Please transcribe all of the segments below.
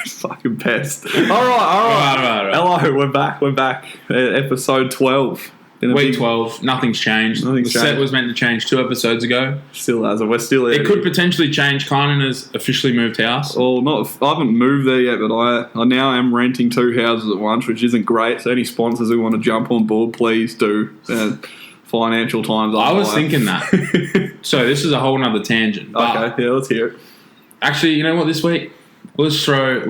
Fucking pest. All right. Hello, we're back. Episode 12. Week 12, nothing's changed. The set was meant to change 2 episodes ago. Still hasn't. We're still there. It could potentially change. Kynan has officially moved house. Well, I haven't moved there yet, but I now am renting 2 houses at once, which isn't great. So any sponsors who want to jump on board, please do. Financial times. I was thinking that. So this is a whole nother tangent. Okay, yeah, let's hear it. Actually, you know what? This week, let's throw.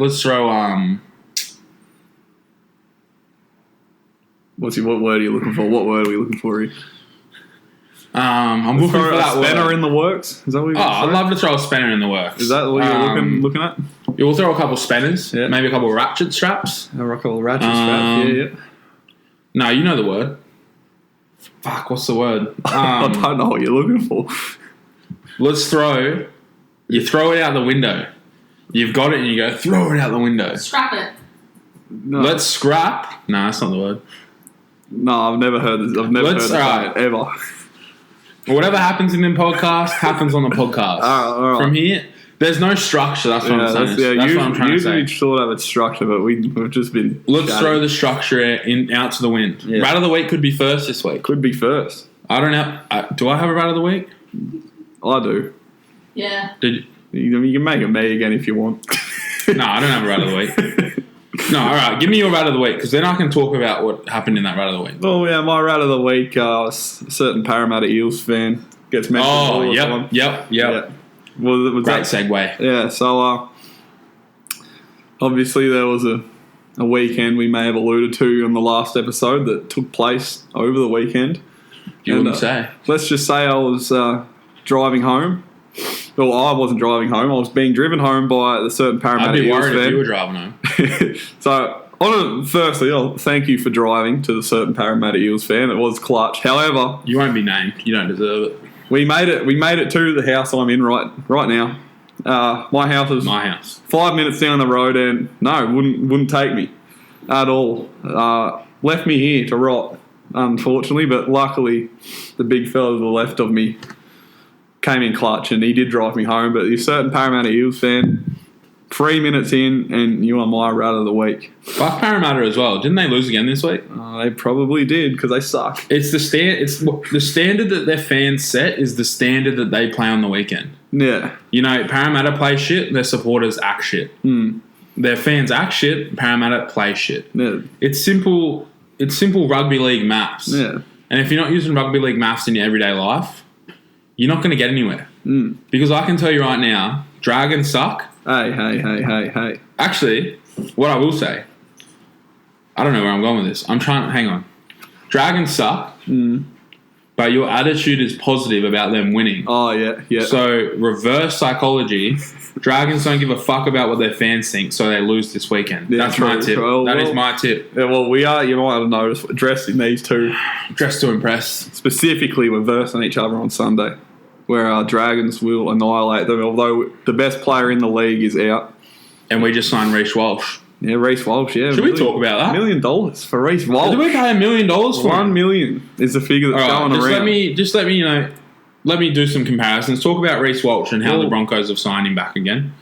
What word are you looking for? What word are we looking for here? I'm looking for that spanner word. in the works. Is that what you're I'd love to throw a spanner in the works. Is that what you're looking at? Yeah, we'll throw a couple spanners, maybe a couple ratchet straps. A couple ratchet straps, yeah. No, you know the word. Fuck, what's the word? I don't know what you're looking for. You throw it out the window. You've got it and you go, throw it out the window. Scrap it. No. Let's scrap. No, that's not the word. No, I've never heard this. I've never heard that ever. Whatever happens in the podcast happens on the podcast. All right. From here, there's no structure. That's what I'm saying. That's what I'm trying to say. Usually sort of have a structure, but we've just been... Let's throw the structure out to the wind. Yeah. Rat of the week could be first this week. Could be first. I don't know. Do I have a rat of the week? I do. Yeah. You can make it me again if you want. No, I don't have a rat of the week. No, all right. Give me your rat of the week, because then I can talk about what happened in that rat of the week. Well, yeah, my rat of the week, a certain Parramatta Eels fan gets mentioned all the time. Yep. Yeah. Well, great segue. Yeah, so obviously there was a weekend we may have alluded to on the last episode that took place over the weekend. You wouldn't say. Let's just say I was driving home. Well, I wasn't driving home. I was being driven home by the certain Parramatta Eels fan. I'd be worried if you were driving home. So, firstly, thank you for driving to the certain Parramatta Eels fan. It was clutch. However... You won't be named. You don't deserve it. We made it to the house I'm in right now. My house is... My house. 5 minutes down the road and, no, wouldn't take me at all. Left me here to rot, unfortunately, but luckily the big fella to the left of me came in clutch and he did drive me home. But you're certain Parramatta Eels fan, 3 minutes in and you are my rat of the week. Fuck Parramatta as well. Didn't they lose again this week? They probably did because they suck. It's the standard that their fans set is the standard that they play on the weekend. Yeah. You know, Parramatta play shit, their supporters act shit. Their fans act shit, Parramatta play shit. Yeah. It's simple rugby league maths. Yeah. And if you're not using rugby league maths in your everyday life, you're not going to get anywhere. Because I can tell you right now, Dragons suck. Hey. Actually, what I will say, I don't know where I'm going with this. Hang on. Dragons suck, but your attitude is positive about them winning. Oh, yeah. So, reverse psychology, Dragons don't give a fuck about what their fans think, so they lose this weekend. Yeah, that's my tip. That is my tip. Yeah, well, we are, you might have noticed, dressed in these two. Dressed to impress. Specifically, we're versing each other on Sunday, where our Dragons will annihilate them, although the best player in the league is out. And we just signed Reece Walsh. Yeah, Reece Walsh, yeah. Should we talk about that? $1 million for Reece Walsh. Did we pay $1 million for $1 million is the figure that's going around. Let me do some comparisons. Talk about Reece Walsh and how the Broncos have signed him back again.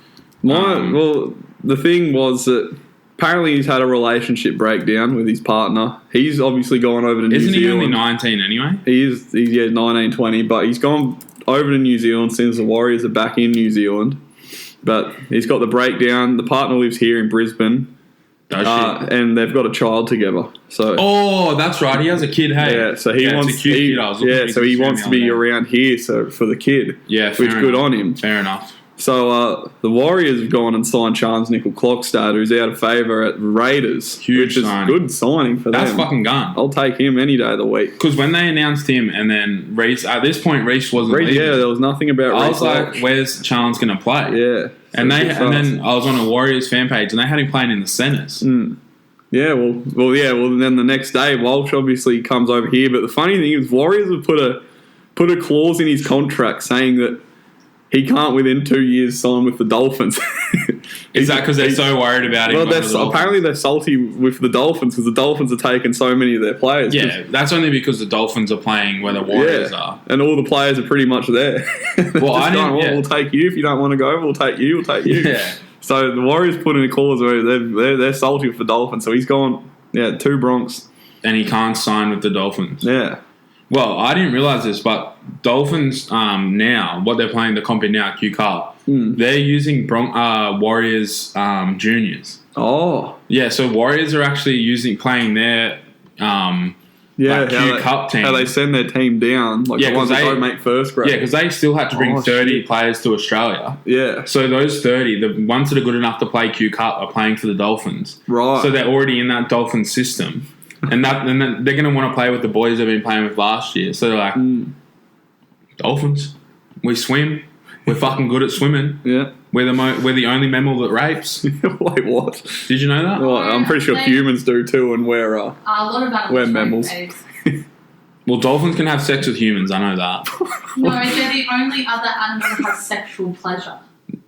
Well, the thing was that apparently he's had a relationship breakdown with his partner. He's obviously gone over to New Zealand. Isn't he only 19 anyway? He's 19, 20, but he's gone over to New Zealand since the Warriors are back in New Zealand. But he's got the breakdown. The partner lives here in Brisbane. And they've got a child together. So that's right. He has a kid, hey? Yeah, so he wants he wants to be around here for the kid. Yeah, which good on him. Fair enough. So the Warriors have gone and signed Charles Nickel-Klokstad, who's out of favour at Raiders. Huge signing. Good signing for them. That's fucking gun. I'll take him any day of the week. Because when they announced him and then Reece, at this point Reece wasn't leaving. Yeah, there was nothing about Reece. I was like, where's Charles going to play? Yeah. And then I was on a Warriors fan page and they had him playing in the centres. Yeah, well, then the next day Walsh obviously comes over here. But the funny thing is Warriors have put a clause in his contract saying that he can't within 2 years sign with the Dolphins. Is that because they're so worried about him? Well, apparently they're salty with the Dolphins because the Dolphins are taking so many of their players. Yeah, that's only because the Dolphins are playing where the Warriors are. And all the players are pretty much there. Well, we'll take you. If you don't want to go, we'll take you. Yeah. So the Warriors put in a clause where they're salty for Dolphins. So he's gone, 2 Bronx. And he can't sign with the Dolphins. Yeah. Well, I didn't realize this, but Dolphins now, what they're playing the comp in now, Q Cup, they're using Warriors juniors. Oh. Yeah, so Warriors are actually playing their Q Cup team. How they send their team down, like the ones that don't make first grade. Yeah, because they still had to bring 30 players to Australia. Yeah. So those 30, the ones that are good enough to play Q Cup are playing for the Dolphins. Right. So they're already in that Dolphins system. And then they're going to want to play with the boys they've been playing with last year. So they're like, Dolphins, we swim. We're fucking good at swimming. Yeah. We're the only mammal that rapes. Wait, what? Did you know that? Well, I'm pretty sure humans do too, and we're a lot of animals we're mammals. Well, dolphins can have sex with humans. I know that. No, they're the only other animal that has sexual pleasure.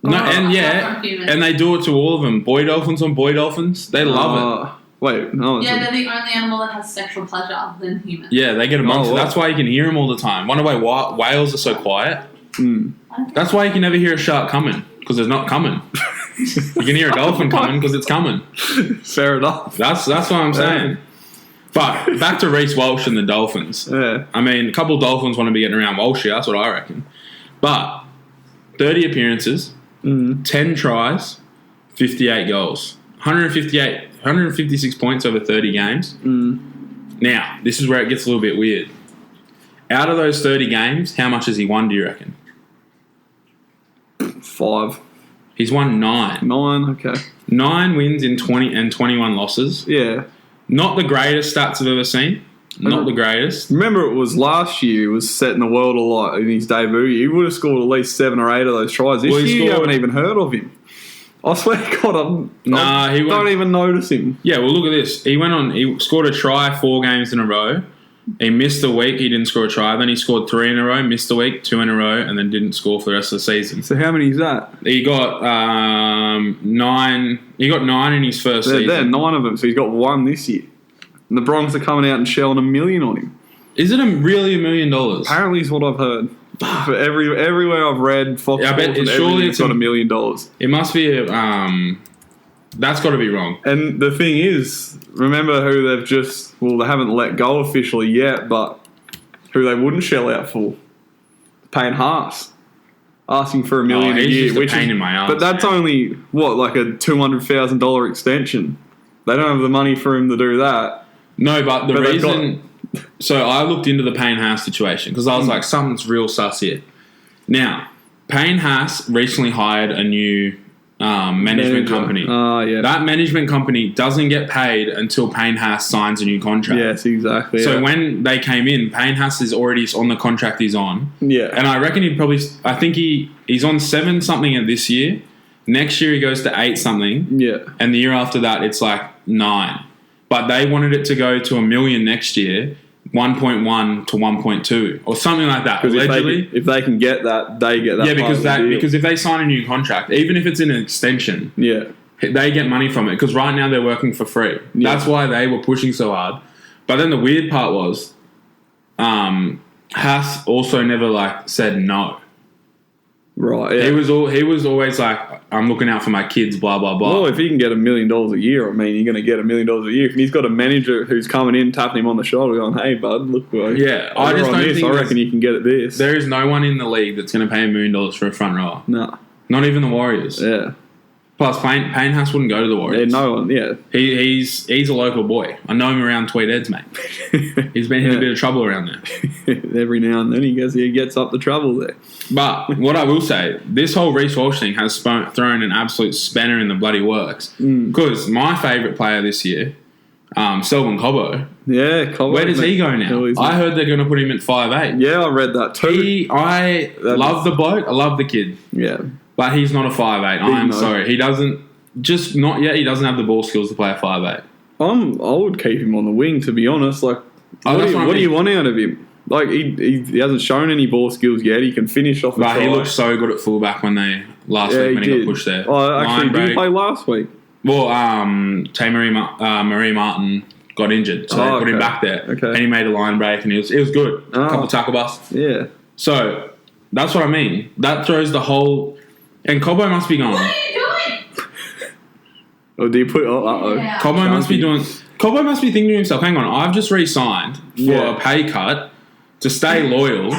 No, and they do it to all of them. Boy dolphins on boy dolphins, they love it. Wait, no. Yeah, they're the only animal that has sexual pleasure other than humans. Yeah, they get amongst it. That's why you can hear them all the time. Wonder why whales are so quiet. That's why you can never hear a shark coming, because it's not coming. You can hear a dolphin coming because it's coming. Fair enough. That's what I'm saying. But back to Reece Walsh and the Dolphins. Yeah. I mean, a couple of Dolphins want to be getting around Walsh here. That's what I reckon. But 30 appearances, 10 tries, 58 goals, 156 points over 30 games. Now, this is where it gets a little bit weird. Out of those 30 games, how much has he won, do you reckon? 5. He's won 9. 9, okay. 9 wins in 20 and 21 losses. Yeah. Not the greatest stats I've ever seen. Not the greatest. Remember, it was last year. He was setting the world alight in his debut. He would have scored at least 7 or 8 of those tries. This year, you haven't even heard of him. I swear to God, I don't even notice him. Yeah, well, look at this. He scored a try 4 games in a row. He missed a week. He didn't score a try. Then he scored 3 in a row, missed a week, 2 in a row, and then didn't score for the rest of the season. So how many is that? He got 9. He got 9 in his first season. There, 9 of them. So he's got 1 this year. And the Bronx are coming out and shelling $1 million on him. Is it really $1 million? Apparently, is what I've heard. For everywhere I've read, Fox I bet surely it's got $1 million. It must be that's got to be wrong. And the thing is, remember who they've they haven't let go officially yet, but who they wouldn't shell out for? Payne Haas. Asking for $1 million a year. Just a pain in my ass, but that's only, like a $200,000 extension. They don't have the money for him to do that. No, but the reason... So I looked into the Payne Haas situation because I was like, something's real sus here. Now, Payne Haas recently hired a new management company. Yeah. That management company doesn't get paid until Payne Haas signs a new contract. Yes, exactly. So when they came in, Payne Haas is already on the contract he's on. Yeah. And I reckon I think he's on 7 something at this year. Next year he goes to 8 something. Yeah. And the year after that it's like 9. But they wanted it to go to $1 million next year, 1.1 to 1.2 or something like that. Allegedly, if they can get that, they get that. Yeah, because if they sign a new contract, even if it's an extension, they get money from it. Because right now they're working for free. Yeah. That's why they were pushing so hard. But then the weird part was, Haas also never said no. Right. Yeah. He was always like, I'm looking out for my kids, blah blah blah. Well, if he can get $1 million a year, I mean, you're going to get $1 million a year. If he's got a manager who's coming in, tapping him on the shoulder, going, "Hey, bud, look, yeah, I just don't think I reckon you can get at this." There is no one in the league that's going to pay $1 million for a front rower. No, not even the Warriors. Yeah. Plus, Payne Haas wouldn't go to the Warriors. Yeah, no one. Yeah, he's a local boy. I know him around Tweed Heads, mate. He's been in a bit of trouble around there. Every now and then he gets up the trouble there. But what I will say, this whole Reece Walsh thing has thrown an absolute spanner in the bloody works. Because my favourite player this year, Selwyn Cobbo. Yeah, Cobbo. Where does he go now? I heard they're going to put him at 5'8". Yeah, I read that too. I love the bloke. I love the kid. Yeah. But he's not a 5'8". I'm sorry. He doesn't... Just not yet. He doesn't have the ball skills to play a 5'8". I would keep him on the wing, to be honest. What do you want out of him? He hasn't shown any ball skills yet. He can finish off the try. He looked so good at fullback when he got pushed there. Oh, actually, did he play last week? Well, Marie Martin got injured, so they put him back there. Okay. And he made a line break, and it was good. A couple tackle busts. Yeah. So, that's what I mean. That throws the whole... And Cobbo must be gone. What are you doing? Or do you put? Oh, Yeah. Cobbo must be thinking to himself, hang on, I've just re-signed for Yeah. a pay cut to stay loyal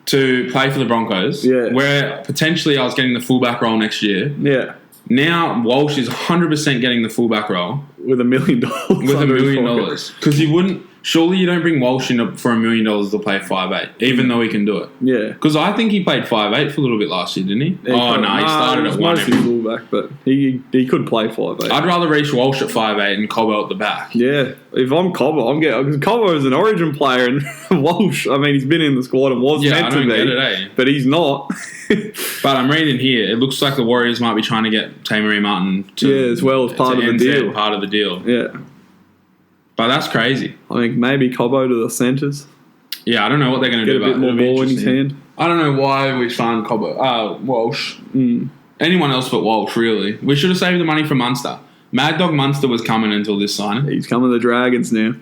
to play for the Broncos, Yeah. where potentially I was getting the fullback role next year. Yeah, Now Walsh is 100% getting the fullback role with $1 million. with $1 million. Because surely you don't bring Walsh in for $1 million to play 5'8", even though he can do it. Yeah. Because I think he played 5'8" for a little bit last year, didn't he? He started at 1. mostly fullback, but he could play 5'8". I'd rather reach Walsh at 5'8" and Cobbo at the back. Yeah, if I'm Cobbo, I'm getting because Cobbo is an Origin player, and Walsh. I mean, he's been in the squad and was Yeah, I meant to don't be, get it, eh? but he's not. But I'm reading here, it looks like the Warriors might be trying to get Tamaree Martin to Yeah, as well as part to of the NZ, deal. Part of the deal. Yeah, But that's crazy. I think maybe Cobbo to the centres, Yeah, I don't know what they're going to get do a bit about it. more It'll be ball in his interesting. hand. I don't know why we signed Walsh. Anyone else but Walsh, really. We should have saved the money for Munster. Mad Dog Munster was coming until this signing. He's coming to the Dragons now.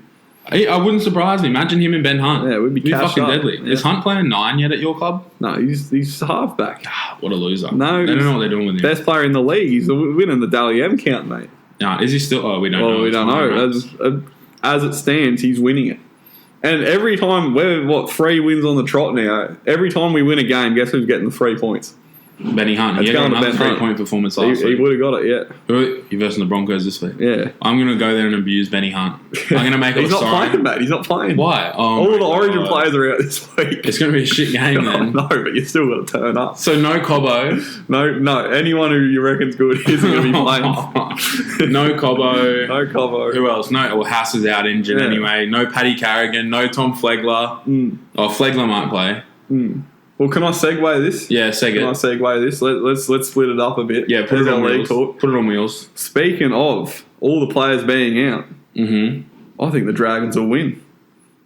I wouldn't surprise me. Imagine him and Ben Hunt. Yeah, we'd be He'd cashed fucking up. deadly. Yeah. Is Hunt playing 9 yet at your club? No, he's halfback. What a loser. No, They don't he's know what they're doing with him. Best player in the league. He's winning the Dally M count, mate. No, is he still? Oh, we don't know. Well, we It's don't one of know. the ranks. As it stands, he's winning it. And every time we're 3 wins on the trot now. Every time we win a game, guess who's getting the 3 points? Benny Hunt. It's He had going to another Ben Hunt. 3-point performance He, last week. would have got it, yeah. You're versing the Broncos this week. Yeah. I'm going to go there and abuse Benny Hunt. I'm going to make up He's a not story. playing, mate. He's not playing. Why? Oh All my the Origin God. players are out this week. It's going to be a shit game then. No, but you still got to turn up. So no Cobbo. No. Anyone who you reckon's good isn't going to be playing. No Cobbo. No Cobbo. Who else? No, well, Haas is out injured Yeah. anyway. No Paddy Carrigan. No Tom Flegler. Oh, Flegler might play. Well, can I segue this? Yeah, Seg Can I it. segue this? Let's split it up a bit. Yeah, put Here's it on our league wheels. talk. Put it on wheels. Speaking of all the players being out, Mm-hmm. I think the Dragons will win,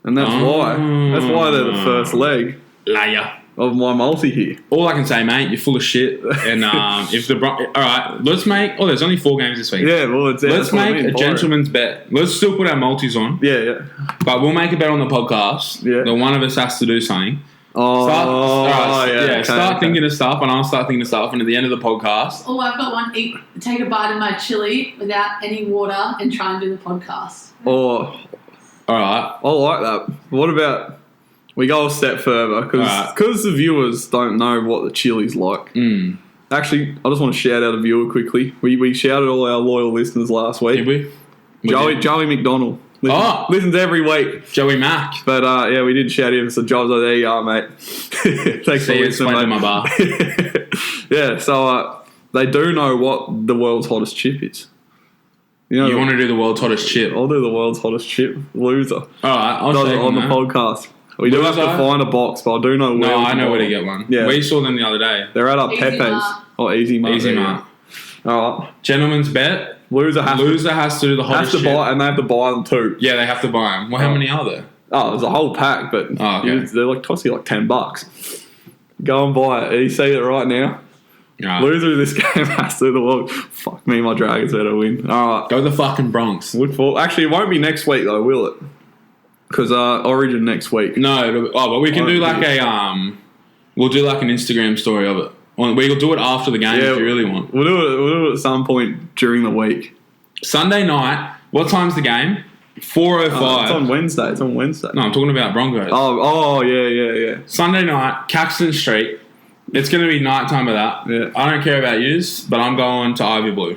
and that's Oh. why. That's why they're the first leg Liar. of my multi here. All I can say, mate, you're full of shit. And if the all right, let's make. Oh, there's only 4 games this week. Yeah, well, it's Let's that's what I make mean, a fire it. gentleman's bet. Let's still put our multis on, Yeah. but we'll make a bet on the podcast. Yeah. That one of us has to do something. Oh, Start thinking of stuff, and I'll start thinking of stuff. And at the end of the podcast, Oh, I've got one. Take a bite of my chili without any water and try and do the podcast. Oh, all right. I like that. What about we go a step further Alright. because the viewers don't know what the chili's like. Actually, I just want to shout out a viewer quickly. We shouted all our loyal listeners last week. Did we? Joey McDonald. Listens every week. Joey Mack. But yeah, we did shout him. So Joe, there you are, mate. Thanks for See you, listening, played mate. in my bar. Yeah, so they do know what the world's hottest chip is. You want to do the world's hottest chip? I'll do the world's hottest chip. Loser. All right, I'll Does say it on the that. podcast. We do have to Loser? find a box, but I do know where. No, we I can know buy where to it. get one. Yeah. We saw them the other day. They're at Easy Pepe's. Mart. Oh, Easy Mart. Easy there you Mart. go. All right. Gentleman's bet. Loser has to do the to, hottest has to chip. buy, and they have to buy them too. Yeah, they have to buy them. Well, how Oh. many are there? Oh, there's a whole pack, but Oh, okay. they're like cost you like $10. Go and buy it. You see it right now. All right. Loser of this game has to do the world. Fuck me, my Dragons better win. All right. Go the fucking Bronx. Look for. Actually, it won't be next week though, will it? Because Origin next week. No, but we can do like a we'll do like an Instagram story of it. We'll do it after the game if you really want. We'll do it at some point during the week. Sunday night. What time's the game? 4:05. It's on Wednesday. It's on Wednesday. No, I'm talking about Broncos. Oh, yeah. Sunday night, Caxton Street. It's going to be night time of that. Yeah. I don't care about yous, but I'm going to Ivy Blue.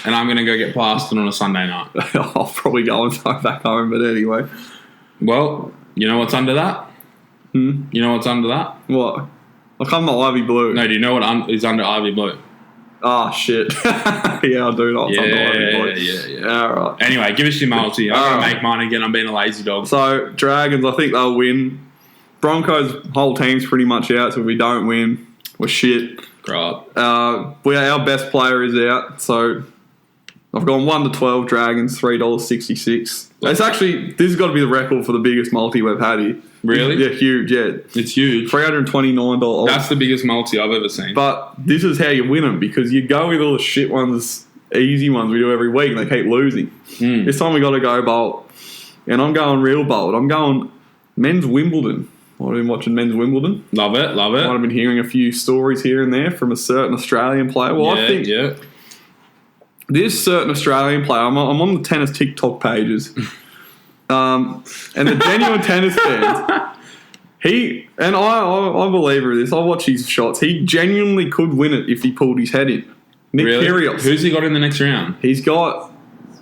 And I'm going to go get plastered on a Sunday night. I'll probably go and go back home, but anyway. Well, you know what's under that? You know what's under that? What? I'll come to Ivy Blue. No, do you know what is under Ivy Blue? Oh, shit. Yeah, I do know what's under Ivy Blue. Yeah. All right. Anyway, give us your multi. I'm going Alright. to make mine again. I'm being a lazy dog. So, Dragons, I think they'll win. Broncos' whole team's pretty much out, so if we don't win, we're shit. Crap. Our best player is out, so I've gone 1 to 12 Dragons, $3.66. It's actually, this has got to be the record for the biggest multi we've had here. Really? Yeah, huge, yeah. It's huge. $329. That's the biggest multi I've ever seen. But this is how you win them, because you go with all the shit ones, easy ones we do every week, and they keep losing. This time we got to go bold. And I'm going real bold. I'm going men's Wimbledon. I've been watching men's Wimbledon. Love it. Might have been hearing a few stories here and there from a certain Australian player. Well, I think this certain Australian player, I'm on the tennis TikTok pages, and the genuine tennis fans, I believe in this. I watch his shots. He genuinely could win it if he pulled his head in. Nick Really? Kyrgios. Who's he got in the next round? He's got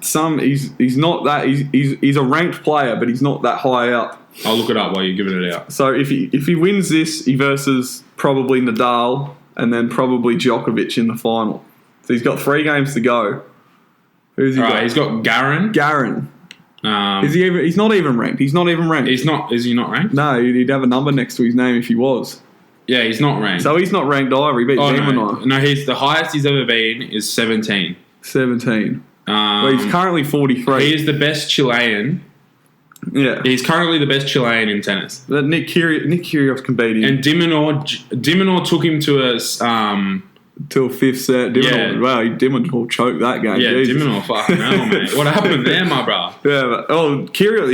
some. He's not that. He's a ranked player, but he's not that high up. I'll look it up while you're giving it out. So if he wins this, he versus probably Nadal and then probably Djokovic in the final. So he's got 3 games to go. Who's he All got? right, he's got Garin. Garin. Um, Is he even? He's not even ranked. He's not even ranked. Is he not ranked? No, he'd have a number next to his name if he was. Yeah, he's not ranked. So he's not ranked either. He beat no, Demonor. no, he's the highest he's ever been is 17. 17. Well, he's currently 43. He is the best Chilean. Yeah. He's currently the best Chilean in tennis. That Nick Kyrgios can beat him. And Dimonor took him to a Till 5th set. Yeah. Dimonor choked that game. yeah, Jesus. Dimonor, fucking hell, mate. What happened there, my bro? Yeah, but Kyrgios,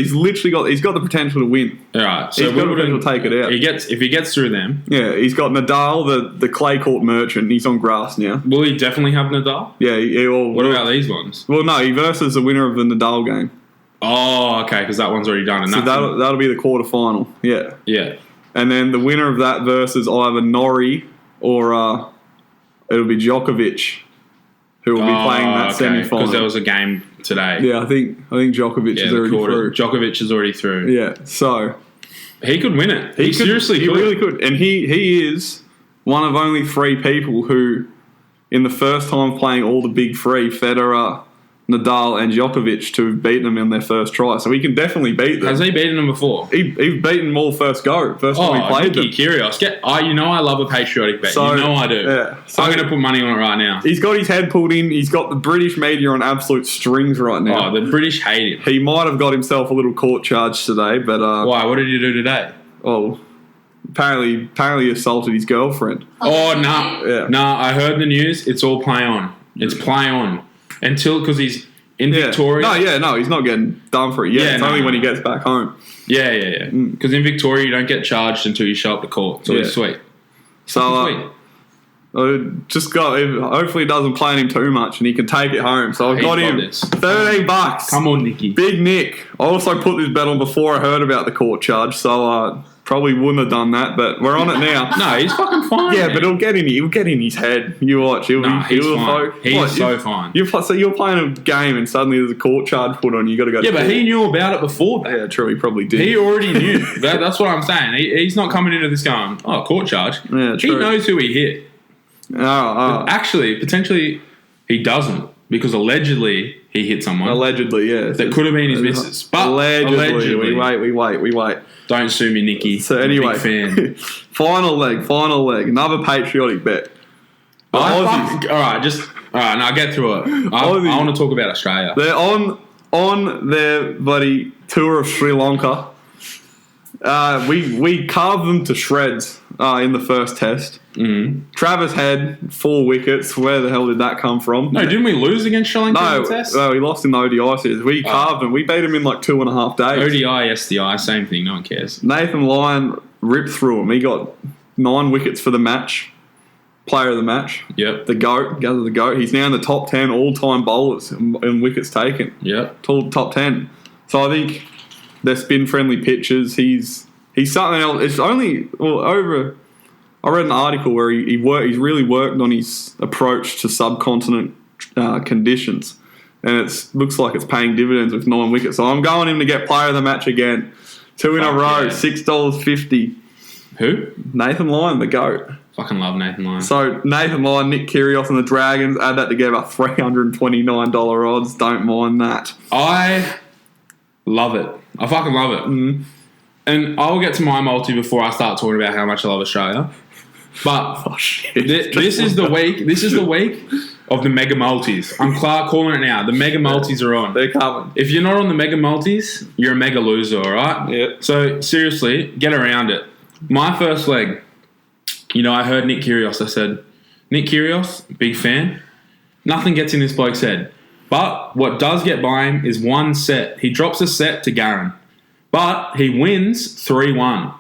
he's got the potential to win. All right, so He's got the potential to take it out. if he gets through them, Yeah, he's got Nadal, the clay court merchant. He's on grass now. will he definitely have Nadal? Yeah, What about these ones? Well, no, he versus the winner of the Nadal game. Oh, okay, because that one's already done. And So that's that'll be the quarterfinal. Yeah, yeah. and then the winner of that versus either Norrie or it'll be Djokovic, who will be playing that semi-final. because there was a game today. Yeah, I think Djokovic is already through. Djokovic is already through. Yeah, so He could win it. He seriously he could. really could, and he is one of only 3 people who, in the first time playing all the big 3, Federer, Nadal, and Djokovic, to have beaten them in their first try. So he can definitely beat them. Has he beaten them before? He's beaten them all first go. First time he played Nicky them. Kyrgios. I love a patriotic bet. So, you know I do. yeah. So- I'm going to put money on it right now. He's got his head pulled in. He's got the British media on absolute strings right now. Oh, the British hate him. He might have got himself a little court charge today, but Why? What did he do today? apparently assaulted his girlfriend. Oh, no. Yeah. No, I heard the news. It's all play on. It's play on. Because he's in Yeah. Victoria. No, he's not getting done for it yet. Yeah, It's no, only no. when he gets back home. Yeah. Because in Victoria, you don't get charged until you show up to court. So it's sweet. So hopefully it doesn't play on him too much and he can take it home. So I've He's got got him this. $13. Come on, Nicky. Big Nick. I also put this bet on before I heard about the court charge, so probably wouldn't have done that, but we're on it now. No, he's fucking fine. Yeah, man. but he'll get in his head. You watch. He's He's fine. He's so fine. So you're playing a game and suddenly there's a court charge put on you. Got to go. Yeah, to but court. he knew about it before that. Yeah, true. He probably did. He already knew. That's what I'm saying. He's not coming into this going, court charge. Yeah, He true. knows who he hit. Actually, potentially, he doesn't because allegedly he hit someone. Allegedly, yeah. That could have been his missus. But allegedly. We wait. Don't sue me, Nicky. So I'm a anyway, big fan. final leg. Another patriotic bet. The Aussies. All right, now get through it. I Aussies. want to talk about Australia. They're on their bloody tour of Sri Lanka. We carved them to shreds in the first test. Mm-hmm. Travis had 4 wickets. Where the hell did that come from? No, didn't we lose against Sri Lanka in the test? No, we lost in the ODI series. We carved them. We beat them in like 2.5 days. ODI, SDI, same thing. No one cares. Nathan Lyon ripped through him. He got 9 wickets for the match. Player of the match. Yep. The GOAT. Gather the GOAT. He's now in the top 10 all-time bowlers in wickets taken. Yep. Top 10. So I think they're spin-friendly pitches. He's something else. It's only over. I read an article where he's really worked on his approach to subcontinent conditions, and it looks like it's paying dividends with 9 wickets. So I'm going him to get player of the match again. 2 in a row, yeah. $6.50. Who? Nathan Lyon, the GOAT. Fucking love Nathan Lyon. So Nathan Lyon, Nick Kyrgios, and the Dragons, add that together, $329 odds. Don't mind that. I love it. I fucking love it. Mm. And I'll get to my multi before I start talking about how much I love Australia. But Oh shit! this is the week. This is the week of the mega multis. I'm calling it now. The mega multis are on. They're coming. If you're not on the mega multis, you're a mega loser. All right. Yeah. So seriously, get around it. My first leg. I heard Nick Kyrgios. I said, Nick Kyrgios, big fan. Nothing gets in this bloke's head. But what does get by him is one set. He drops a set to Garin. But he wins 3-1.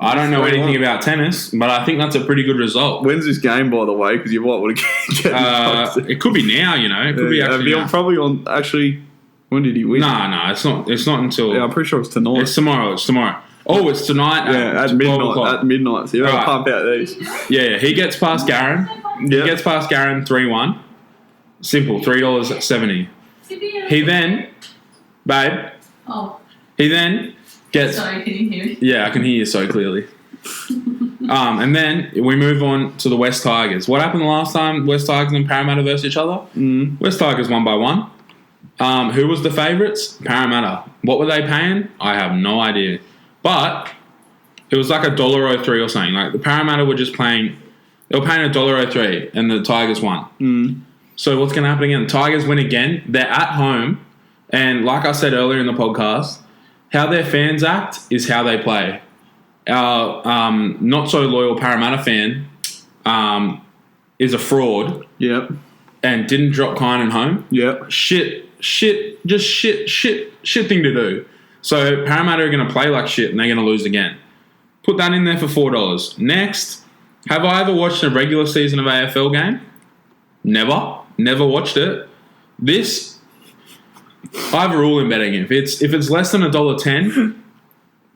I don't know 3-1. anything about tennis, but I think that's a pretty good result. When's this game, by the way? Because you might want to get It could be now, you know. It could be actually now. probably on. Actually, when did he win? No, it's not. It's not until. Yeah, I'm pretty sure it's tonight. It's tomorrow. It's tomorrow. Oh, it's tonight. at 12 midnight. o'clock. At midnight. So you better Right. pump out these. Yeah, he gets past Garen. Yeah. He gets past Garen 3-1. Simple, $3.70. He then, babe. Oh, He then gets. sorry, can you hear me? Yeah, I can hear you so clearly. And then we move on to the West Tigers. What happened the last time West Tigers and Parramatta versus each other? West Tigers won by 1. Who was the favourites? Parramatta. What were they paying? I have no idea. But it was like $1.03 or something. Like the Parramatta were just playing. They were paying $1.03 and the Tigers won. So what's going to happen again? The Tigers win again. They're at home. And like I said earlier in the podcast, how their fans act is how they play. Our not so loyal Parramatta fan is a fraud Yep. and didn't drop Kynan home. Yep. Shit thing to do. So Parramatta are going to play like shit and they're going to lose again. Put that in there for $4. Next, have I ever watched a regular season of AFL game? Never watched it. This, I have a rule in betting. If it's less than $1.10,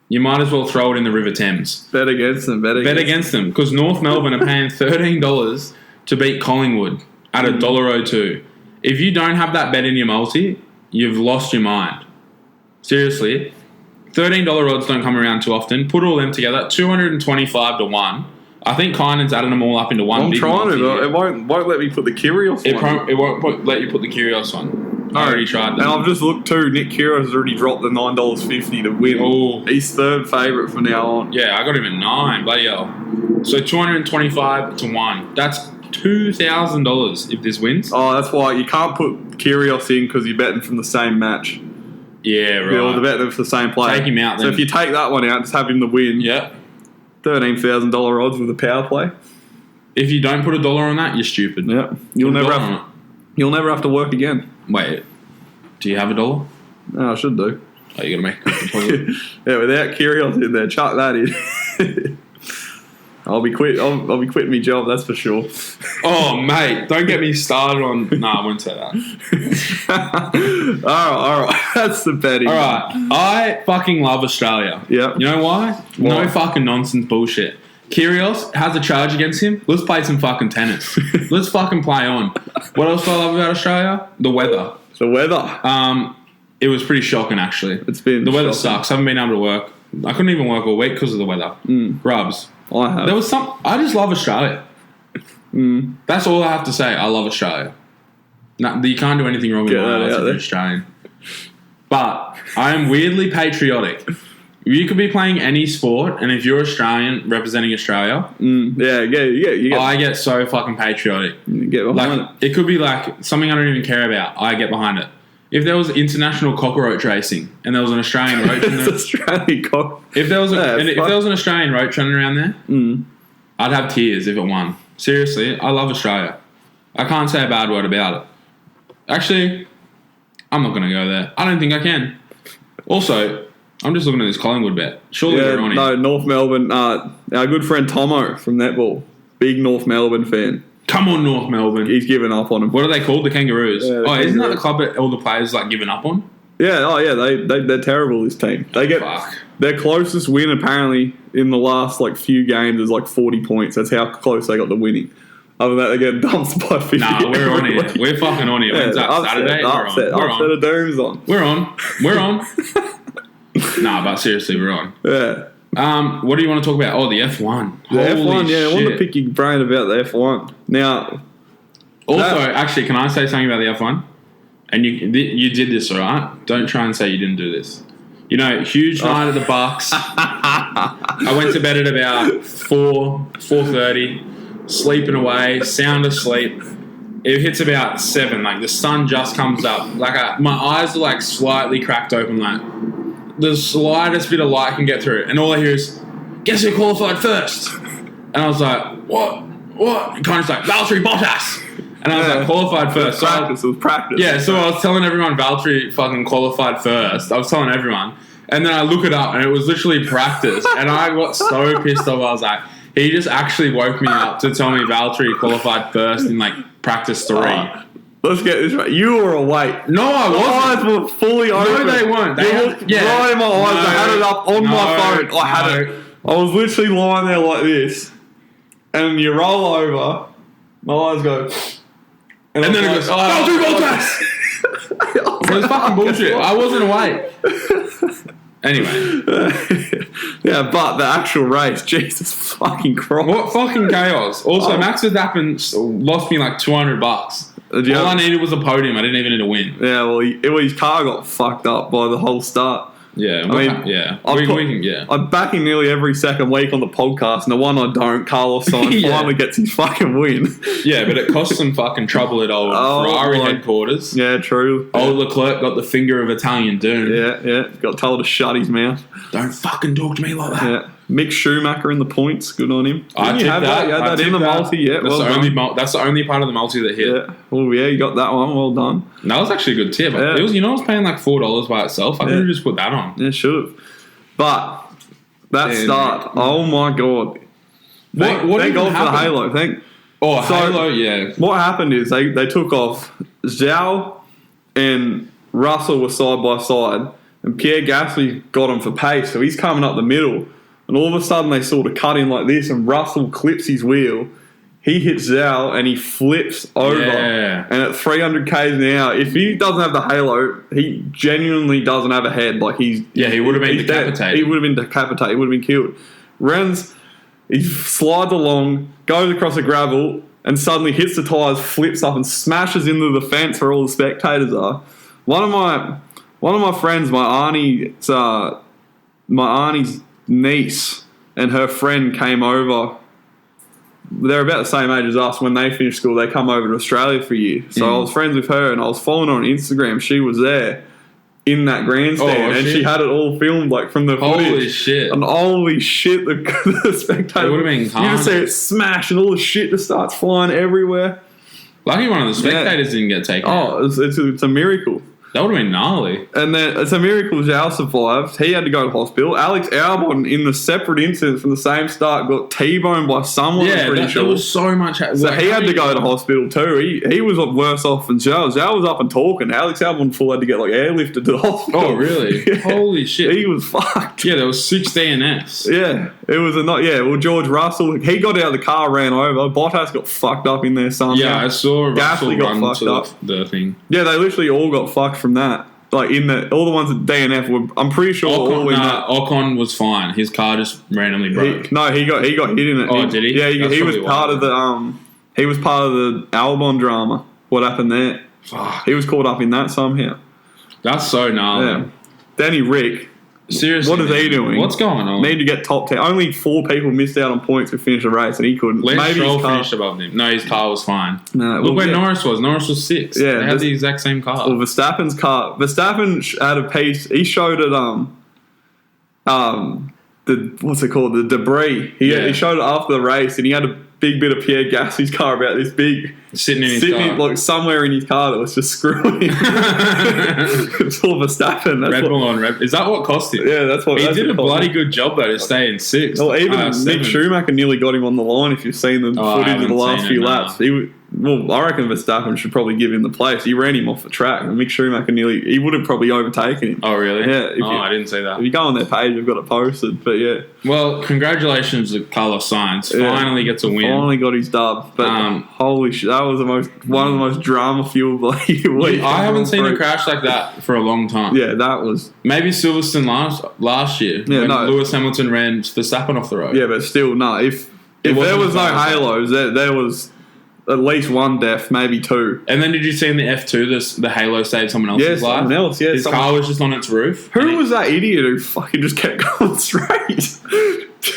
you might as well throw it in the River Thames. Bet against them. Bet against them because North Melbourne are paying $13 to beat Collingwood at $1.02. If you don't have that bet in your multi, you've lost your mind. Seriously, $13 odds don't come around too often. Put all them together, 225 to 1. I think Kynan's added them all up into one. I'm big trying multi to, here. but it won't let me put the Kyrgios one. It won't let you put the Kyrgios on. I already tried And that. I've just looked too. Nick Kyrgios has already dropped the $9.50 to win. Oh. He's third favourite from now on. Yeah, I got him at 9. Bloody hell. So 225 to 1. That's $2,000 if this wins. Oh, that's why you can't put Kyrgios in because you're betting from the same match. Yeah, right. You're betting for the same player. Take him out So then. if you take that one out, just have him to win. Yeah. $13,000 odds with a power play. If you don't put $1 on that, you're stupid. Yeah, you'll Put a never dollar have. on it. You'll never have to work again. Wait, do you have $1? No, I should do. Oh, you gotta make a deposit. Yeah, without Kyrgios in there, chuck that in. I'll be quitting my job. That's for sure. Oh, mate, don't get me started on. No, I wouldn't say that. all right. That's the betting. All right, I fucking love Australia. Yep. You know why? No Why? fucking nonsense bullshit. Kyrgios has a charge against him. Let's play some fucking tennis. Let's fucking play on. What else do I love about Australia? The weather. The weather. It was pretty shocking actually. It's been the weather shocking. sucks. I haven't been able to work. I couldn't even work all week because of the weather. Rubs. I have. There was some. I just love Australia. That's all I have to say. I love Australia. No, you can't do anything wrong with Get my that eyes out if you're there. Australian. But I am weirdly patriotic. You could be playing any sport, and if you're Australian representing Australia, Yeah, you get, I get so fucking patriotic. you get behind Like it could be like something I don't even care about. I get behind it. If there was international cockroach racing and there was an Australian roach in it. there, It's Australian cock. if there was Yeah, if fuck. there was an Australian roach running around there, I'd have tears if it won. Seriously, I love Australia. I can't say a bad word about it. Actually, I'm not going to go there. I don't think I can. Also, I'm just looking at this Collingwood bet. Surely Yeah, they're on no, it. North Melbourne. Our good friend Tomo from Netball, big North Melbourne fan. Come on, North Melbourne. He's given up on him. What are they called? The Kangaroos. Yeah, the Isn't that the Kangaroos. club that all the players like given up on? Yeah, they're terrible. This team. They get Fuck. their closest win apparently in the last few games is 40 points. That's how close they got to winning. Other than that, they get dumped by 50. Nah, we're on every here. week. We're fucking on here. Yeah, When's that? Saturday? upset of Doom's on. We're on. We're on. Nah, but seriously, we're on. Yeah. What do you want to talk about? Oh, the F1. The F1, Holy yeah, I want to shit. pick your brain about the F1. Now, Also, actually, can I say something about the F1? And you did this, all right? Don't try and say you didn't do this. You know, huge night at the Bucks. I went to bed at about 4:30, sleeping away, sound asleep. It hits about 7, the sun just comes up. My eyes are slightly cracked open, the slightest bit of light can get through. And all I hear is, guess who qualified first? And I was like, what? And Connor's like, Valtteri Bottas. And I was like, qualified first. So it was practice. yeah, so I was telling everyone Valtteri fucking qualified first. I was telling everyone. And then I look it up, and it was literally practice. And I got so pissed off. I was like, he just actually woke me up to tell me Valtteri qualified first in like practice 3. Let's get this right. You were awake. No, I My wasn't. eyes were fully open. No, they weren't. They You had- looked yeah. right in my eyes. I had it up on my phone. I had no. it. I was literally lying there like this, and you roll over. My eyes go, And then it goes, Valtteri Bottas! It was fucking bullshit. I wasn't awake. Anyway, yeah, but the actual race, Jesus fucking Christ! what fucking chaos. Also, Oh. Max Verstappen lost me like $200. Did you All I have- needed was a podium. I didn't even need to win. Yeah, well, his car got fucked up by the whole start. Yeah, I mean, yeah. I've We put- can, yeah. I'm backing nearly every second week on the podcast, and the one I don't, Carlos Sainz Yeah. finally gets his fucking win. Yeah, but it cost some fucking trouble at old Oh, Ferrari my- headquarters. Yeah, true. Old Leclerc got the finger of Italian doom. Yeah. Got told to shut his mouth. Don't fucking talk to me like that. Yeah. Mick Schumacher in the points. Good on him. I Didn't you tipped have that. You had I that in tipped the that. multi. Yeah, That's, well the done. only that's the only part of the multi that hit. Yeah. Oh, yeah, you got that one. Well done. That was actually a good tip. Yeah. It was, I was paying like $4 by itself. I could have just put that on. Yeah, should have. But that Yeah, start, oh my God. Thank What God even for the happened? Halo. Oh, So- Halo, yeah. What happened is they took off. Zhao and Russell were side by side, and Pierre Gasly got him for pace, so he's coming up the middle. And all of a sudden they sort of cut in like this, and Russell clips his wheel. He hits Zhao and he flips over. Yeah. And at 300 k's an hour, if he doesn't have the halo, he genuinely doesn't have a head. Like he would have been he's dead. decapitated. He would have been decapitated. He would have been killed. Renz, he slides along, goes across the gravel, and suddenly hits the tyres, flips up, and smashes into the fence where all the spectators are. One of my friends, my auntie's niece, and her friend came over. They're about the same age as us. When they finished school, they come over to Australia for a year. So I was friends with her, and I was following her on Instagram. She was there in that grandstand, Oh, and shit. she had it all filmed, like from the Holy footage. shit. And holy shit, the spectators. It would've been You just see it smash, and all the shit just starts flying everywhere. Lucky one of the spectators didn't get taken out. Oh, it's a miracle. That would have been gnarly. And then it's a miracle Zhao survived. He had to go to hospital. Alex Albon, in the separate incidents from the same start, got T-boned by someone, I'm Yeah, pretty there sure. was so much. So he had to go to hospital too. He was worse off than Zhao. Zhao was up and talking. Alex Albon full had to get like airlifted to the hospital. Oh, really? Yeah. Holy shit. He was fucked. Yeah, there was 6 DNFs. Yeah, it was a not. Yeah, well, George Russell, he got out of the car, ran over. Bottas got fucked up in there somehow. Yeah, I saw Russell Gasly got run fucked to up. the thing. Yeah, they literally all got fucked from that. Like all the ones at DNF were. I'm pretty sure all in that. Ocon was fine. His car just randomly broke. He got hit in it. Oh, did he? Yeah, That's he was probably part why. of the he was part of the Albon drama. What happened there? Fuck. He was caught up in that somehow. That's so gnarly. Yeah. Danny Rick, Seriously. what is he man. doing? What's going on? need to get top 10. Only 4 people missed out on points to finish the race, and he couldn't. Lance Maybe Stroll his car. finished above him. No, his car was fine. No, Look well, where yeah. Norris was. Norris was 6. Yeah, They had this- the exact same car. Well, Verstappen's car. Verstappen had a piece. He showed it. The what's it called? The debris. Yeah. He showed it after the race, and he had a big bit of Pierre Gasly's car about this big. Sitting in his Sitting car. like somewhere in his car that was just screwing him. It's all Verstappen. That's Red what, Bull on Red. Is that what cost him? yeah, that's what He that's did a what cost bloody him. good job though to stay in 6th. Well, even Mick 7th. Schumacher nearly got him on the line. If you've seen the Oh, I footage of the haven't last seen few it, no. laps, I reckon Verstappen should probably give him the place. He ran him off the track, and Mick Schumacher he would have probably overtaken him. Oh, really? Yeah, if you- I didn't see If that. you go on their page, they've got it posted. But yeah, Well, congratulations to Carlos Sainz. Yeah. Finally gets a win. finally got his dub. But holy shit, that was one of the most drama fueled weeks. I haven't seen a crash like that for a long time. Yeah, that was. Maybe Silverstone last year Yeah, when no. Lewis Hamilton ran Verstappen off the road. Yeah, but still, no. If there wasn't was no a car. halos, there was at least one death, maybe 2. And then did you see in the F2 the Halo saved someone else's Yeah, life? someone else. Yeah, His car was just on its roof. Who was that idiot who fucking just kept going straight?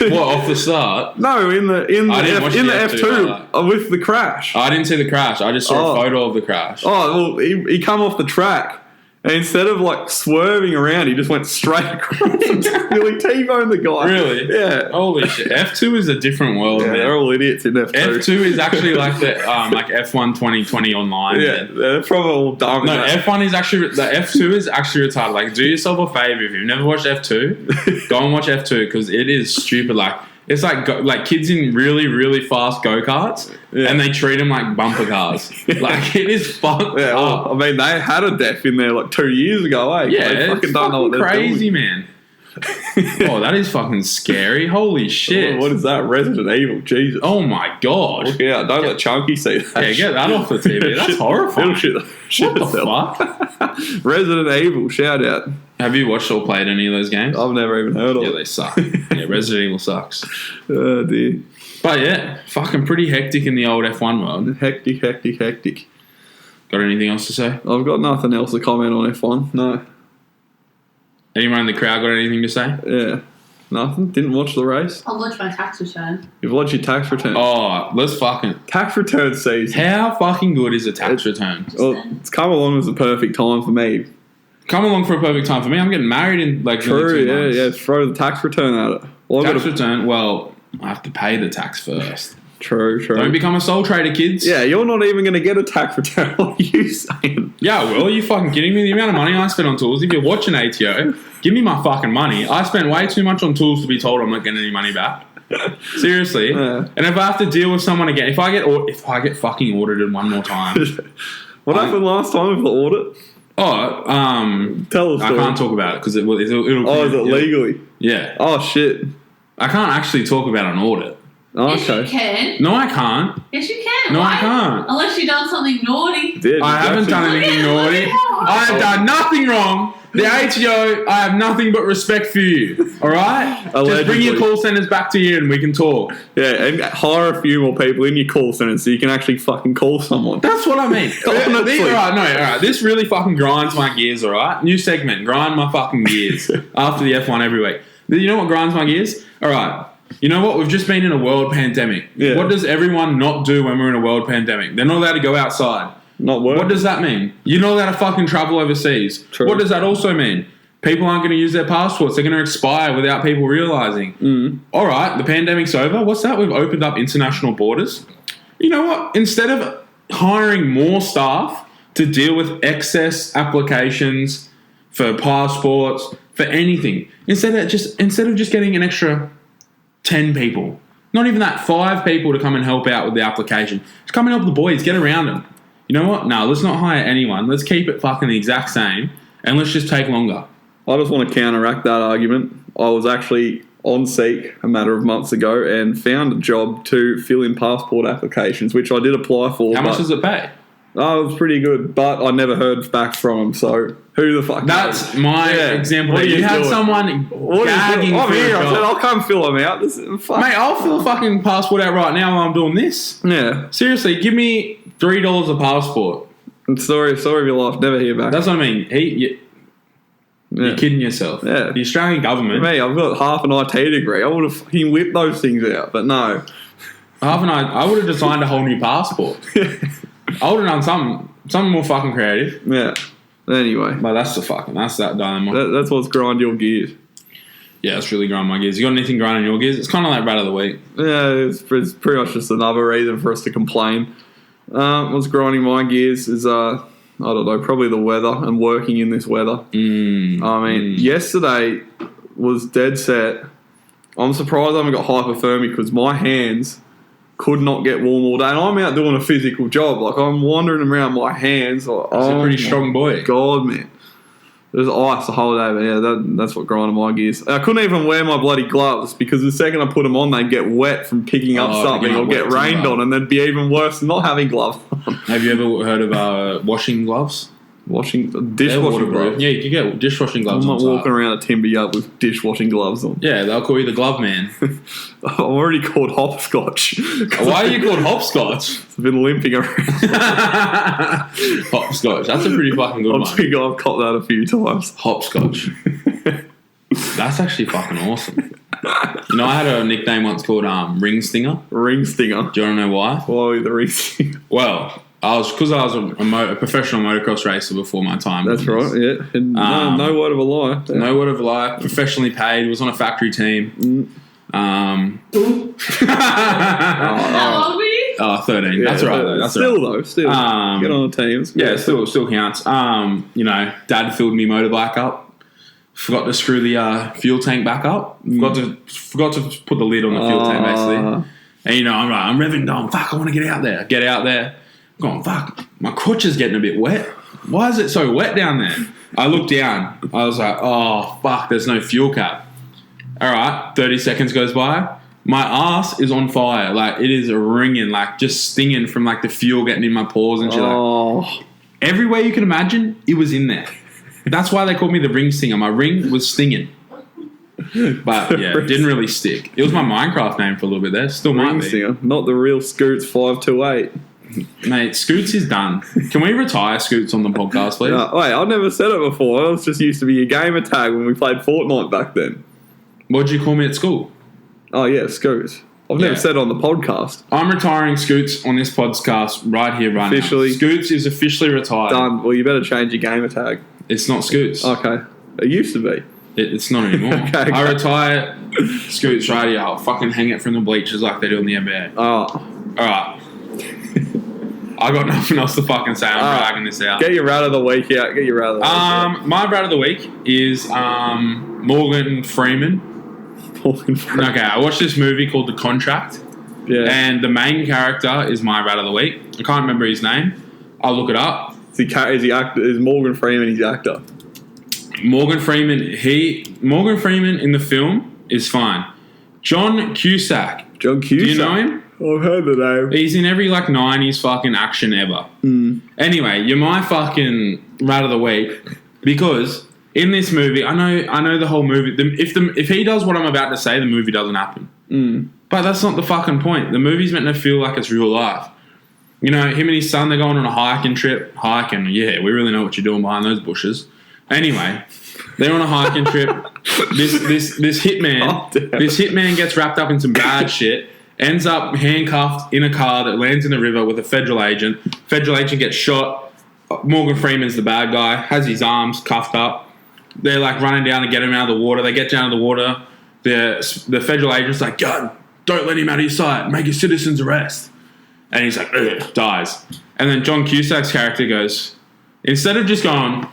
What, off the start? No, in the I didn't watch the F2 like with the crash. I didn't see the crash. I just saw Oh. a photo of the crash. Oh well, he come off the track, And instead of like swerving around, he just went straight across and just nearly T-boned the guy. Really? Yeah. Holy shit. F2 is a different world, Yeah, man. they're all idiots in F2. F2 is actually like the like F1 2020 online. Yeah, man. they're probably all dumb. No, in that. F1 is actually the F2 is actually retarded. Like, do yourself a favor if you've never watched F2, go and watch F2 because it is stupid. Like, it's like kids in really really fast go karts, Yeah. and they treat them like bumper cars. Like, it is fucked Yeah, up. well, I mean, they had a death in there like 2 years ago, eh? Yeah, they it's fucking they're crazy, doing. man. Oh, that is fucking scary. Holy shit. What is that? Resident Evil, Jesus. Oh my god. Look out, don't let Chunky see that. Yeah, get that off the TV. That's Shit- horrifying. It'll shit What the itself. fuck? Resident Evil, shout out. Have you watched or played any of those games? I've never even heard of Yeah, it. they suck. Yeah, Resident Evil sucks. Oh dear. But yeah, fucking pretty hectic in the old F1 world. Hectic, hectic, hectic. Got anything else to say? I've got nothing else to comment on F1. No. Anyone in the crowd got anything to say? Yeah. Nothing. Didn't watch the race. I'll lodge my tax return. You've lodged your tax return. Oh, let's fucking... Tax return season. How fucking good is a tax return? Just Well, then. it's come along as the perfect time for me. Come along for a perfect time for me. I'm getting married in like True, nearly 2 yeah, months. yeah. Throw the tax return at it. Well, I've Tax got to, return, well, I have to pay the tax first. true. Don't become a sole trader, kids. Yeah, you're not even going to get a tax return. What are you saying? Yeah, well, are you fucking kidding me? The amount of money I spent on tools. If you're watching ATO, give me my fucking money. I spent way too much on tools to be told I'm not getting any money back. Seriously. Yeah. And if I have to deal with someone again, if I get fucking audited one more time, What happened last time with the audit? Tell us. I can't talk about it because it'll Oh, is it legally? Yeah. Oh shit. I can't actually talk about an audit. Oh, Yes, you okay. can. No, I can't. Yes, you can. No, I Why? can't. Unless you've done something naughty. Did I haven't done anything naughty. I have done nothing wrong. The ATO, I have nothing but respect for you. All right? Just bring Allegedly. your call centers back to you and we can talk. Yeah, and hire a few more people in your call center so you can actually fucking call someone. That's what I mean. Honestly. All right. This really fucking grinds my gears, all right? New segment, grind my fucking gears after the F1 every week. You know what grinds my gears? All right. You know what? We've just been in a world pandemic. Yeah. What does everyone not do when we're in a world pandemic? They're not allowed to go outside. Not work. What does that mean? You're not allowed to fucking travel overseas. True. What does that also mean? People aren't going to use their passports. They're going to expire without people realizing. All right, the pandemic's over. What's that? We've opened up international borders. You know what? Instead of hiring more staff to deal with excess applications for passports, for anything, instead of just getting an extra 10 people, not even that, 5 people to come and help out with the application, just come and help the boys, get around them. You know what? No, let's not hire anyone. Let's keep it fucking the exact same, and let's just take longer. I just want to counteract that argument. I was actually on Seek a matter of months ago and found a job to fill in passport applications, which I did apply for. How much does it pay? Oh, it was pretty good, but I never heard back from them, so who the fuck That's knows? my Yeah. example. What are You had doing? someone What are you gagging doing? I'm for a here. I said, job. I'll come fill them out. Fuck. Mate, I'll fill a fucking passport out right now while I'm doing this. Yeah. Seriously, give me $3 a passport. And sorry of your life. Never hear back. That's what I mean. You're kidding yourself. Yeah. The Australian government, Me, I've got half an IT degree. I would have fucking whipped those things out, but no. I would have designed a whole new passport. I would have done something more fucking creative. Yeah. Anyway, But that's that dilemma. that's what's grind your gears. Yeah, it's really grinding my gears. You got anything grinding your gears? It's kind of like Rat of the Week. Yeah, it's pretty much just another reason for us to complain. What's grinding my gears is, I don't know, probably the weather and working in this weather. I mean, yesterday was dead set. I'm surprised I haven't got hypothermia because my hands could not get warm all day. And I'm out doing a physical job. Like, I'm wandering around my hands. Like, He's a pretty strong boy. God, man. There's ice the whole day, but yeah, that's what grinded my gears. I couldn't even wear my bloody gloves because the second I put them on, they'd get wet from picking up Oh, something picking or up get wet rained timber. on, and that'd be even worse than not having gloves on. Have you ever heard of washing gloves? Washing, They're dishwashing waterproof. gloves. Yeah, you can get dishwashing gloves I'm on not walking site. around a timber yard with dishwashing gloves on. Yeah, they'll call you the glove man. I'm already called hopscotch. Why are you called hopscotch? I've been limping around. Hopscotch. That's a pretty fucking good I one. think I've caught that a few times. Hopscotch. That's actually fucking awesome. You know, I had a nickname once called Ring Stinger. Ring stinger. Do you want to know why? Why the ring stinger? Well, I was a professional motocross racer before my time. That's right. Yeah. And no word of a lie. Yeah. No word of a lie. Professionally paid. Was on a factory team. How old were you? 13. That's right. Though. That's still right. Still. Get on the teams. Yeah, still counts. Dad filled me motorbike up. Forgot to screw the fuel tank back up. Forgot to put the lid on the fuel tank basically. And I'm revving down. Fuck, I want to get out there. Get out there. I'm going, fuck, my crotch is getting a bit wet. Why is it so wet down there? I looked down. I was like, oh, fuck, there's no fuel cap. All right, 30 seconds goes by. My ass is on fire. Like, it is ringing, like, just stinging from, like, the fuel getting in my pores and shit. Like, every way you can imagine, it was in there. That's why they called me the ring stinger. My ring was stinging. But, yeah, it didn't really stick. It was my Minecraft name for a little bit there. Still might be. Stinger, not the real Scoots 528. Mate, Scoots is done. Can we retire Scoots on the podcast, please? Wait, I never said it before. It was just used to be a gamer tag when we played Fortnite back then. What did you call me at school? Oh, yeah, Scoots. I've never said it on the podcast. I'm retiring Scoots on this podcast right here, right Officially. now. Scoots is officially retired. Done. Well, you better change your gamer tag. It's not Scoots. Okay. It used to be. It's not anymore. Okay. I retire Scoots right here. I'll fucking hang it from the bleachers like they do in the NBA. Oh. All right. I got nothing else to fucking say. I'm dragging this out. Get your rat of the week out. Get your rat of the week out. My rat of the week is Morgan Freeman. Okay, I watched this movie called The Contract. Yeah. And the main character is my rat of the week. I can't remember his name. I'll look it up. Is Morgan Freeman his actor? Morgan Freeman in the film is fine. John Cusack. John Cusack. Do you know him? I've heard the name. He's in every 90s fucking action ever. Anyway, you're my fucking rat of the week because in this movie, I know the whole movie. If he does what I'm about to say, the movie doesn't happen. But that's not the fucking point. The movie's meant to feel like it's real life. Him and his son, they're going on a hiking trip. Yeah, we really know what you're doing behind those bushes. Anyway, they're on a hiking trip. This hitman gets wrapped up in some bad shit. Ends up handcuffed in a car that lands in the river with a federal agent. Federal agent gets shot. Morgan Freeman's the bad guy. Has his arms cuffed up. They're running down to get him out of the water. They get down to the water. The federal agent's like, God, don't let him out of your sight. Make a citizen's arrest. And he's like, ugh, dies. And then John Cusack's character goes, instead of just going,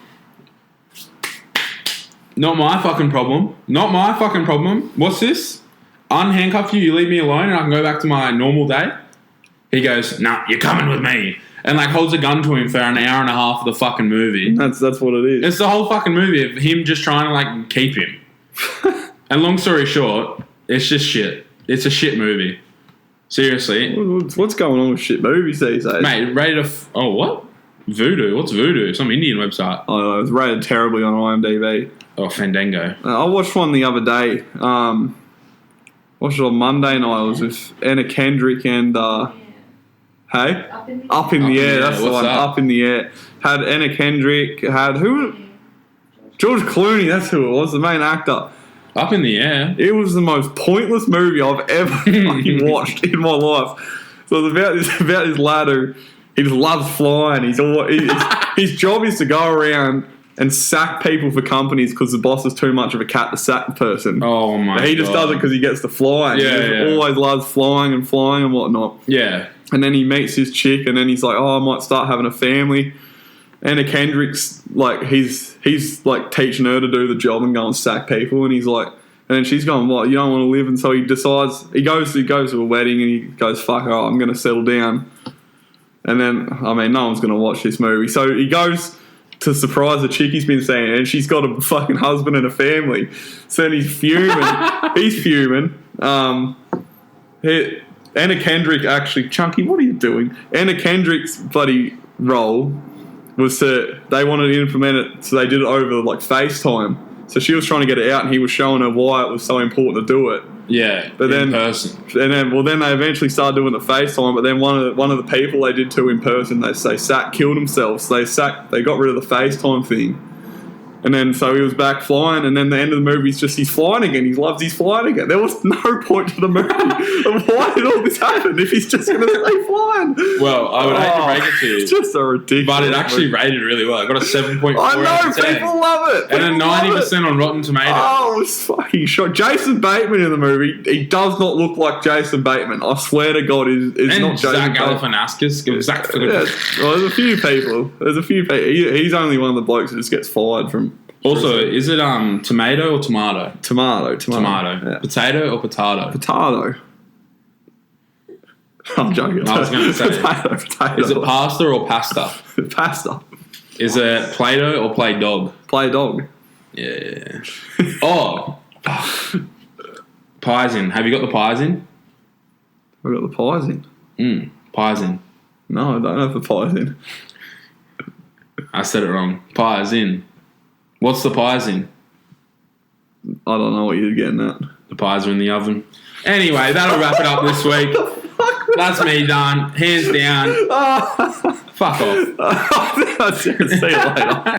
not my fucking problem. Not my fucking problem. What's this? Unhandcuff you, you leave me alone and I can go back to my normal day? He goes, nah, you're coming with me. And holds a gun to him for an hour and a half of the fucking movie. That's what it is. It's the whole fucking movie of him just trying to keep him. And long story short, it's just shit. It's a shit movie. Seriously. What's going on with shit movies these days? Mate, rated what? Voodoo? What's Voodoo? Some Indian website. Oh, it was rated terribly on IMDb. Oh, Fandango. I watched one the other day. Watched it on Monday night. It was with Anna Kendrick and hey? Up in the Air. That's the one. Up in the Air. Had Anna Kendrick. Had who? George Clooney. That's who it was. The main actor. Up in the Air. It was the most pointless movie I've ever fucking watched in my life. So it's about this lad who he just loves flying. His job is to go around and sack people for companies because the boss is too much of a cat to sack the person. Oh my god. He just does it because he gets to fly. Yeah, he always loves flying and whatnot. Yeah. And then he meets his chick and then he's like, oh, I might start having a family. Anna Kendrick's he's teaching her to do the job and go and sack people, and he's like, and then she's going, what, you don't want to live? And so he decides he goes to a wedding and he goes, fuck, oh, I'm going to settle down. And then no one's going to watch this movie, so he goes to surprise the chick he's been seeing, and she's got a fucking husband and a family. So then he's fuming. Anna Kendrick actually, Chunky, what are you doing? Anna Kendrick's bloody role was they wanted to implement it, so they did it over FaceTime. So she was trying to get it out, and he was showing her why it was so important to do it. Yeah, but in person. And then they eventually started doing the FaceTime. But then one of the people they did to in person, they say killed themselves. So they got rid of the FaceTime thing, And then so he was back flying, and then the end of the movie is just he's flying again. He loves he's flying again. There was no point to the movie of why did all this happen if he's just going to stay flying. Well, I would hate to break it to you, It's just so ridiculous. but it actually rated really well. It got a 7.4 I out know, of 10. people love it. And a People love it. 90% on Rotten Tomatoes. Oh, it's fucking shot. Jason Bateman in the movie, he does not look like Jason Bateman. I swear to God, is And not Jason Zach Bateman. Galifianakis. Zach Yeah, well, there's a few people. He's only one of the blokes that just gets fired from. Also, is it tomato or tomato? Tomato. Tomato. Yeah. Potato or potato? Potato. I'm joking. I was going to say. Potato. Is it pasta or pasta? Pasta. Is it Play-Doh or Play-Dog? Play dog. Yeah. Oh. Pies in. Have you got the pies in? We've got the pies in. Pies in. No, I don't have the pies in. I said it wrong. Pies in. What's the pies in? I don't know what you're getting at. The pies are in the oven. Anyway, that'll wrap it up this week. That's me done. Hands down. Fuck off. I'll see you later.